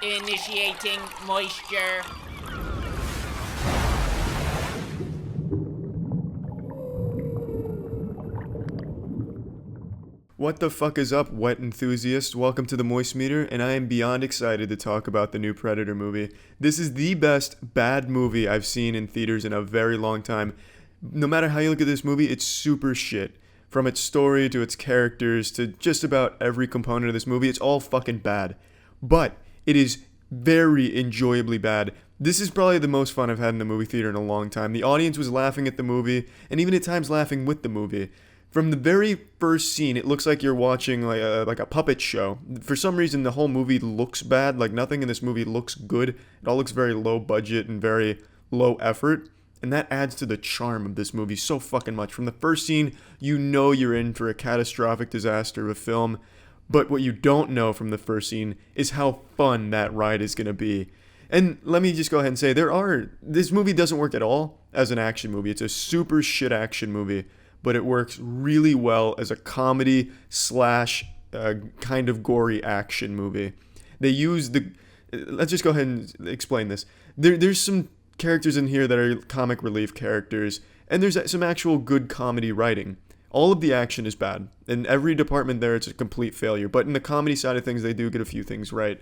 Initiating moisture. What the fuck is up, wet enthusiast? Welcome to the Moist Meter, and I am beyond excited to talk about the new Predator movie. This is the best bad movie I've seen in theaters in a very long time. No matter how you look at this movie, it's super shit. From its story to its characters to just about every component of this movie, it's all fucking bad. But it is very enjoyably bad. This is probably the most fun I've had in a movie theater in a long time. The audience was laughing at the movie, and even at times laughing with the movie. From the very first scene, it looks like you're watching like a puppet show. For some reason, the whole movie looks bad. Like, nothing in this movie looks good. It all looks very low budget and very low effort. And that adds to the charm of this movie so fucking much. From the first scene, you know you're in for a catastrophic disaster of a film. But what you don't know from the first scene is how fun that ride is going to be. And let me just go ahead and say, this movie doesn't work at all as an action movie. It's a super shit action movie. But it works really well as a comedy slash kind of gory action movie. They use let's just go ahead and explain this. There's some characters in here that are comic relief characters, and there's some actual good comedy writing. All of the action is bad. In every department there, it's a complete failure. But in the comedy side of things, they do get a few things right.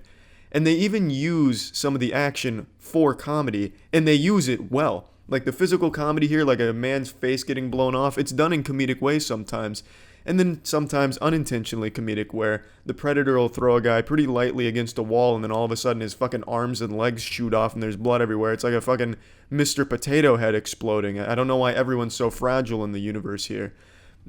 And they even use some of the action for comedy, and they use it well. Like the physical comedy here, like a man's face getting blown off, it's done in comedic ways sometimes. And then sometimes unintentionally comedic, where the Predator will throw a guy pretty lightly against a wall, and then all of a sudden his fucking arms and legs shoot off and there's blood everywhere. It's like a fucking Mr. Potato Head exploding. I don't know why everyone's so fragile in the universe here.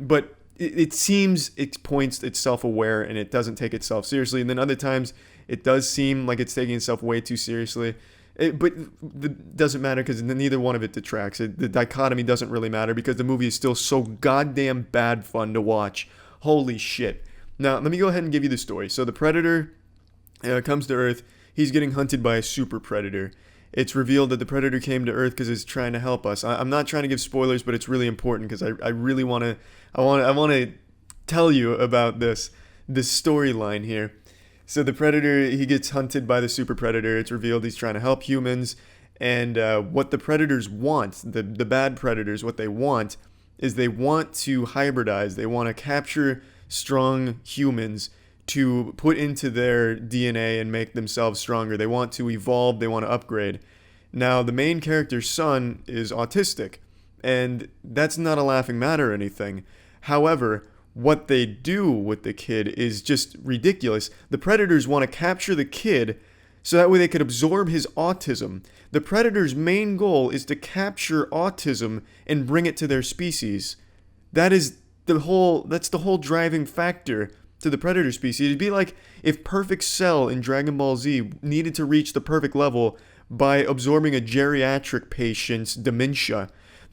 But it seems it points it's self-aware and it doesn't take itself seriously. And then other times it does seem like it's taking itself way too seriously. But it doesn't matter because neither one of it detracts. The dichotomy doesn't really matter because the movie is still so goddamn bad fun to watch. Holy shit. Now, let me go ahead and give you the story. So the Predator comes to Earth. He's getting hunted by a super predator. It's revealed that the Predator came to Earth because it's trying to help us. I'm not trying to give spoilers, but it's really important because I really want to tell you about this storyline here. So the Predator, he gets hunted by the super predator. It's revealed he's trying to help humans. And what the predators want, the bad predators, what they want is they want to hybridize. They want to capture strong humans to put into their DNA and make themselves stronger. They want to evolve. They want to upgrade. Now, the main character's son is autistic. And that's not a laughing matter or anything. However, what they do with the kid is just ridiculous. The predators want to capture the kid so that way they could absorb his autism. The predator's main goal is to capture autism and bring it to their species. That's the whole driving factor to the predator species. It'd be like if Perfect Cell in Dragon Ball Z needed to reach the perfect level by absorbing a geriatric patient's dementia.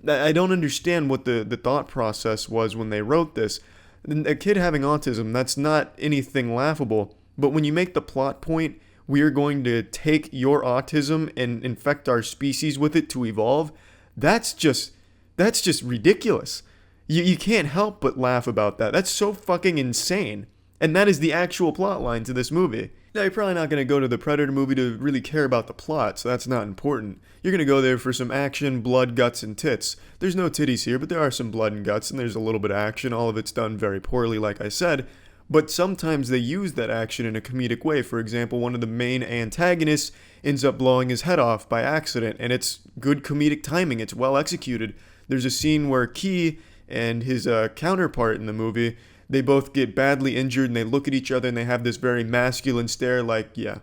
I don't understand what the thought process was when they wrote this. A kid having autism, that's not anything laughable. But when you make the plot point, we are going to take your autism and infect our species with it to evolve, that's just ridiculous. You can't help but laugh about that. That's so fucking insane. And that is the actual plot line to this movie. Now, you're probably not going to go to the Predator movie to really care about the plot, so that's not important. You're going to go there for some action, blood, guts, and tits. There's no titties here, but there are some blood and guts, and there's a little bit of action. All of it's done very poorly, like I said. But sometimes they use that action in a comedic way. For example, one of the main antagonists ends up blowing his head off by accident, and it's good comedic timing. It's well executed. There's a scene where Key and his counterpart in the movie, they both get badly injured and they look at each other and they have this very masculine stare like, yeah.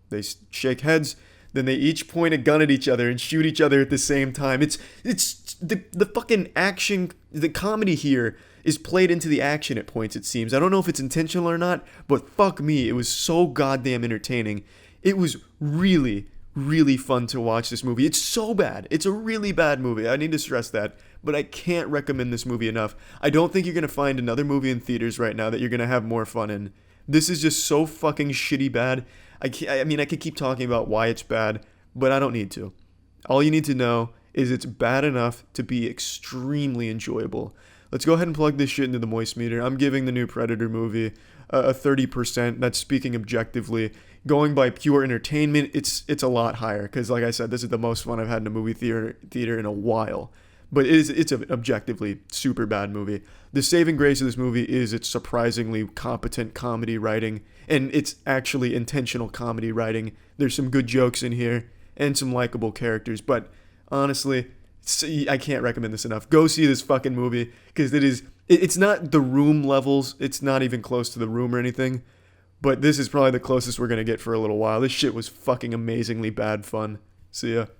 They shake heads, then they each point a gun at each other and shoot each other at the same time. It's the fucking action, the comedy here is played into the action at points, it seems. I don't know if it's intentional or not, but fuck me, it was so goddamn entertaining. It was really, really fun to watch this movie. It's so bad. It's a really bad movie. I need to stress that. But I can't recommend this movie enough. I don't think you're going to find another movie in theaters right now that you're going to have more fun in. This is just so fucking shitty bad. I could keep talking about why it's bad, but I don't need to. All you need to know is it's bad enough to be extremely enjoyable. Let's go ahead and plug this shit into the Moist Meter. I'm giving the new Predator movie a 30%. That's speaking objectively. going by pure entertainment, it's a lot higher because, like I said, this is the most fun I've had in a movie theater in a while. But it's an objectively super bad movie. The saving grace of this movie is its surprisingly competent comedy writing, and it's actually intentional comedy writing. There's some good jokes in here and some likable characters, but honestly, I can't recommend this enough. Go see this fucking movie because it's not The Room levels. It's not even close to The Room or anything, but this is probably the closest we're gonna get for a little while. This shit was fucking amazingly bad fun. See ya.